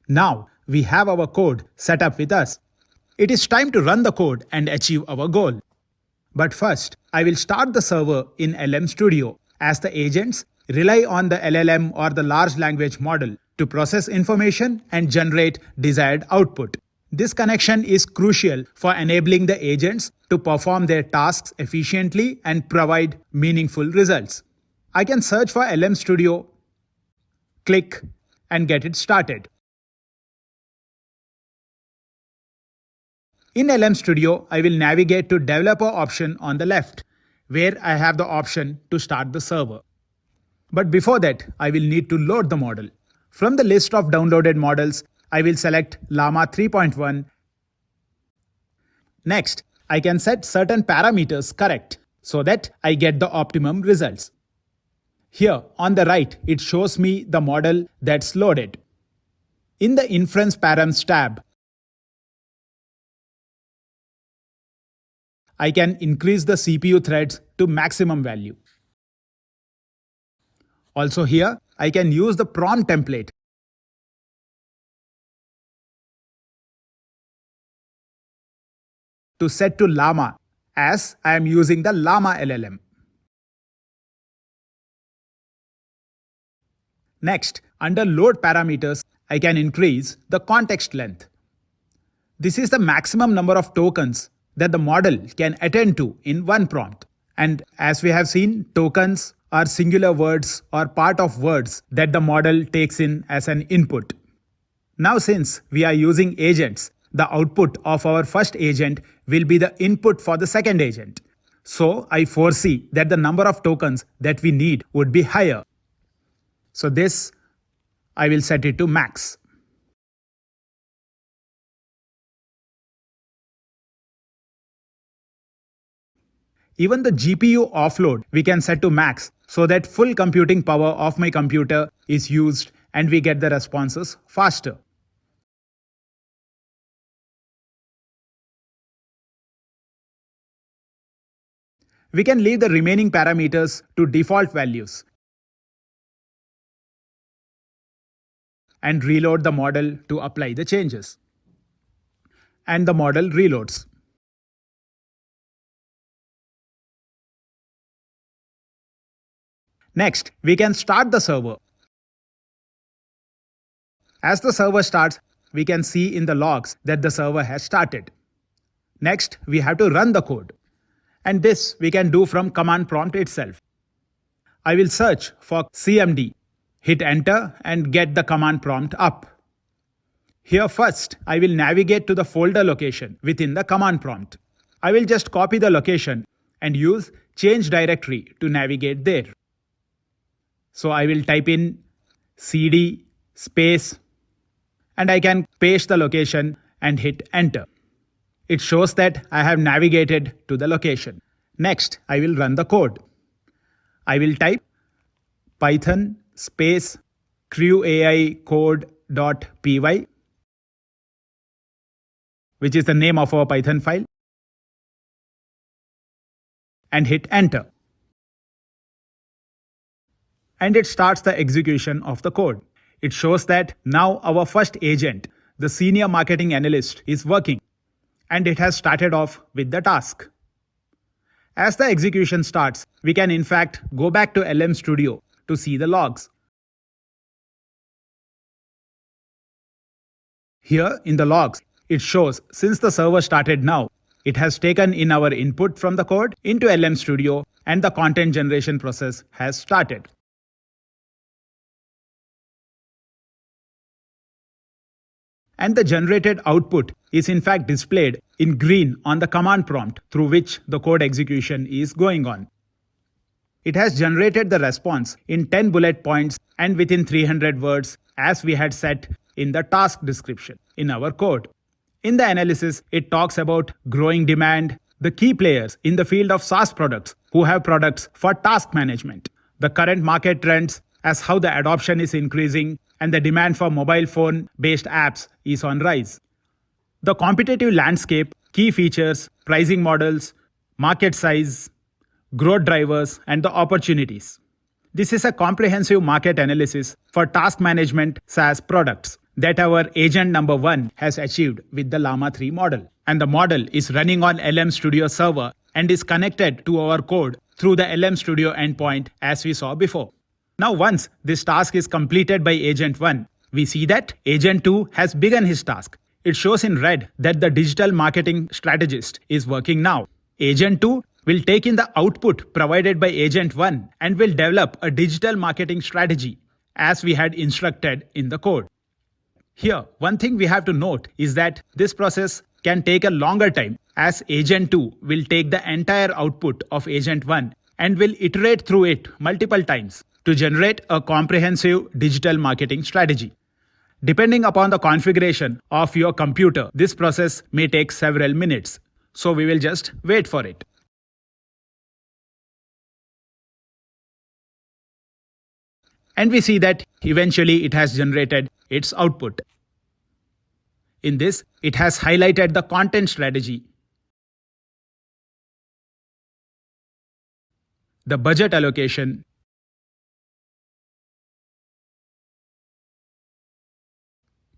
Now we have our code set up with us. It is time to run the code and achieve our goal. But first, I will start the server in LM Studio, as the agents rely on the LLM or the large language model to process information and generate desired output. This connection is crucial for enabling the agents to perform their tasks efficiently and provide meaningful results. I can search for LM Studio, click, and get it started. In LM Studio, I will navigate to Developer option on the left, where I have the option to start the server. But before that, I will need to load the model. From the list of downloaded models, I will select Llama 3.1. Next, I can set certain parameters correct so that I get the optimum results. Here on the right, it shows me the model that's loaded. In the Inference Params tab, I can increase the CPU threads to maximum value. Also here, I can use the prompt template to set to Llama, as I am using the Llama LLM. Next, under Load Parameters, I can increase the context length. This is the maximum number of tokens that the model can attend to in one prompt. And as we have seen, tokens are singular words or part of words that the model takes in as an input. Now, since we are using agents, the output of our first agent will be the input for the second agent. So I foresee that the number of tokens that we need would be higher. So this, I will set it to max. Even the GPU offload we can set to max so that full computing power of my computer is used and we get the responses faster. We can leave the remaining parameters to default values and reload the model to apply the changes. And the model reloads. Next, we can start the server. As the server starts, we can see in the logs that the server has started. Next, we have to run the code. And this we can do from command prompt itself. I will search for CMD, hit enter and get the command prompt up. Here first, I will navigate to the folder location within the command prompt. I will just copy the location and use change directory to navigate there. So I will type in cd space and I can paste the location and hit enter. It shows that I have navigated to the location. Next, I will run the code. I will type python space CrewAI code.py, which is the name of our Python file, and hit enter. And it starts the execution of the code. It shows that now our first agent, the senior marketing analyst, is working, and it has started off with the task. As the execution starts, we can in fact go back to LM Studio to see the logs. Here in the logs, it shows since the server started now, it has taken in our input from the code into LM Studio and the content generation process has started. And the generated output is in fact displayed in green on the command prompt through which the code execution is going on. It has generated the response in 10 bullet points and within 300 words as we had set in the task description in our code. In the analysis, it talks about growing demand, the key players in the field of SaaS products who have products for task management, the current market trends as how the adoption is increasing and the demand for mobile phone-based apps is on rise. The competitive landscape, key features, pricing models, market size, growth drivers, and the opportunities. This is a comprehensive market analysis for task management SaaS products. that our agent number 1 has achieved with the Llama 3 model. And the model is running on LM Studio server and is connected to our code through the LM Studio endpoint as we saw before. Now once this task is completed by agent 1, we see that agent 2 has begun his task. It shows in red that the digital marketing strategist is working now. Agent 2 will take in the output provided by agent 1 and will develop a digital marketing strategy as we had instructed in the code. Here, one thing we have to note is that this process can take a longer time as agent 2 will take the entire output of agent 1 and will iterate through it multiple times to generate a comprehensive digital marketing strategy. Depending upon the configuration of your computer, this process may take several minutes. So we will just wait for it. And we see that eventually it has generated its output. In this, it has highlighted the content strategy, the budget allocation,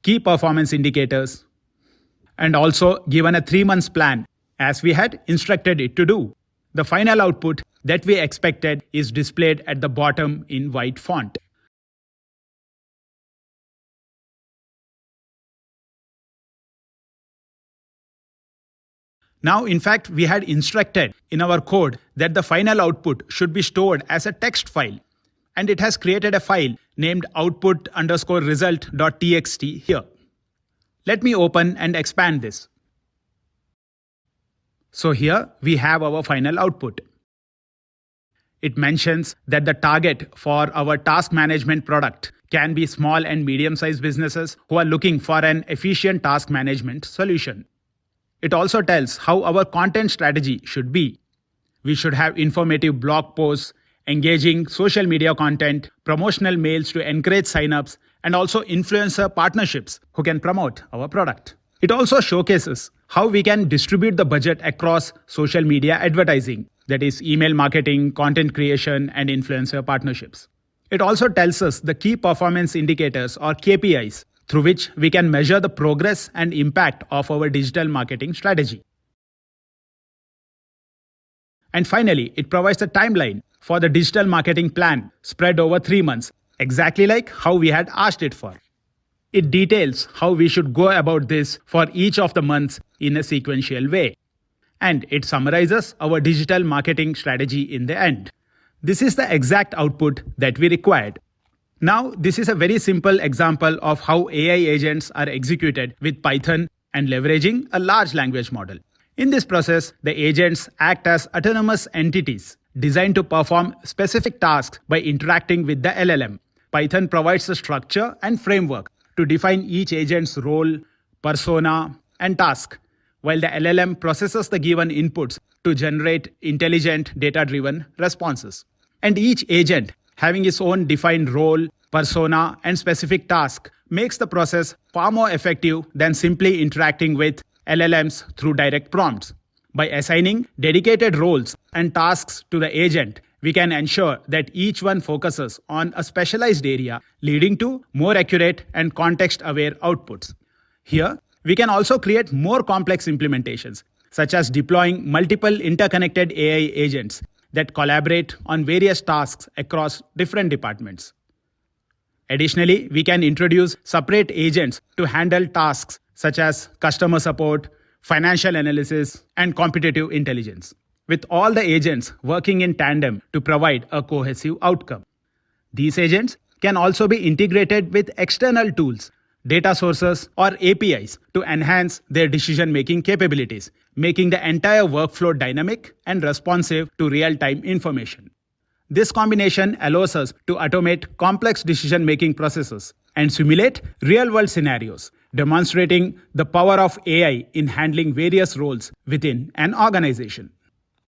key performance indicators, and also given a 3-month plan as we had instructed it to do. The final output that we expected is displayed at the bottom in white font. Now, in fact, we had instructed in our code that the final output should be stored as a text file. And it has created a file named output_result.txt here. Let me open and expand this. So here we have our final output. It mentions that the target for our task management product can be small and medium-sized businesses who are looking for an efficient task management solution. It also tells how our content strategy should be. We should have informative blog posts, engaging social media content, promotional mails to encourage signups, and also influencer partnerships who can promote our product. It also showcases how we can distribute the budget across social media advertising, that is email marketing, content creation, and influencer partnerships. It also tells us the key performance indicators or KPIs through which we can measure the progress and impact of our digital marketing strategy. And finally, it provides a timeline for the digital marketing plan spread over 3 months, exactly like how we had asked it for. It details how we should go about this for each of the months in a sequential way. And it summarizes our digital marketing strategy in the end. This is the exact output that we required. Now, this is a very simple example of how AI agents are executed with Python and leveraging a large language model. In this process, the agents act as autonomous entities designed to perform specific tasks by interacting with the LLM. Python provides the structure and framework to define each agent's role, persona, and task, while the LLM processes the given inputs to generate intelligent, data-driven responses. And each agent, having its own defined role, persona, and specific task, makes the process far more effective than simply interacting with LLMs through direct prompts. By assigning dedicated roles and tasks to the agent, we can ensure that each one focuses on a specialized area, leading to more accurate and context-aware outputs. Here, we can also create more complex implementations, such as deploying multiple interconnected AI agents that collaborate on various tasks across different departments. Additionally, we can introduce separate agents to handle tasks such as customer support, financial analysis, and competitive intelligence, with all the agents working in tandem to provide a cohesive outcome. These agents can also be integrated with external tools, data sources, or APIs to enhance their decision-making capabilities, making the entire workflow dynamic and responsive to real-time information. This combination allows us to automate complex decision-making processes and simulate real-world scenarios, demonstrating the power of AI in handling various roles within an organization.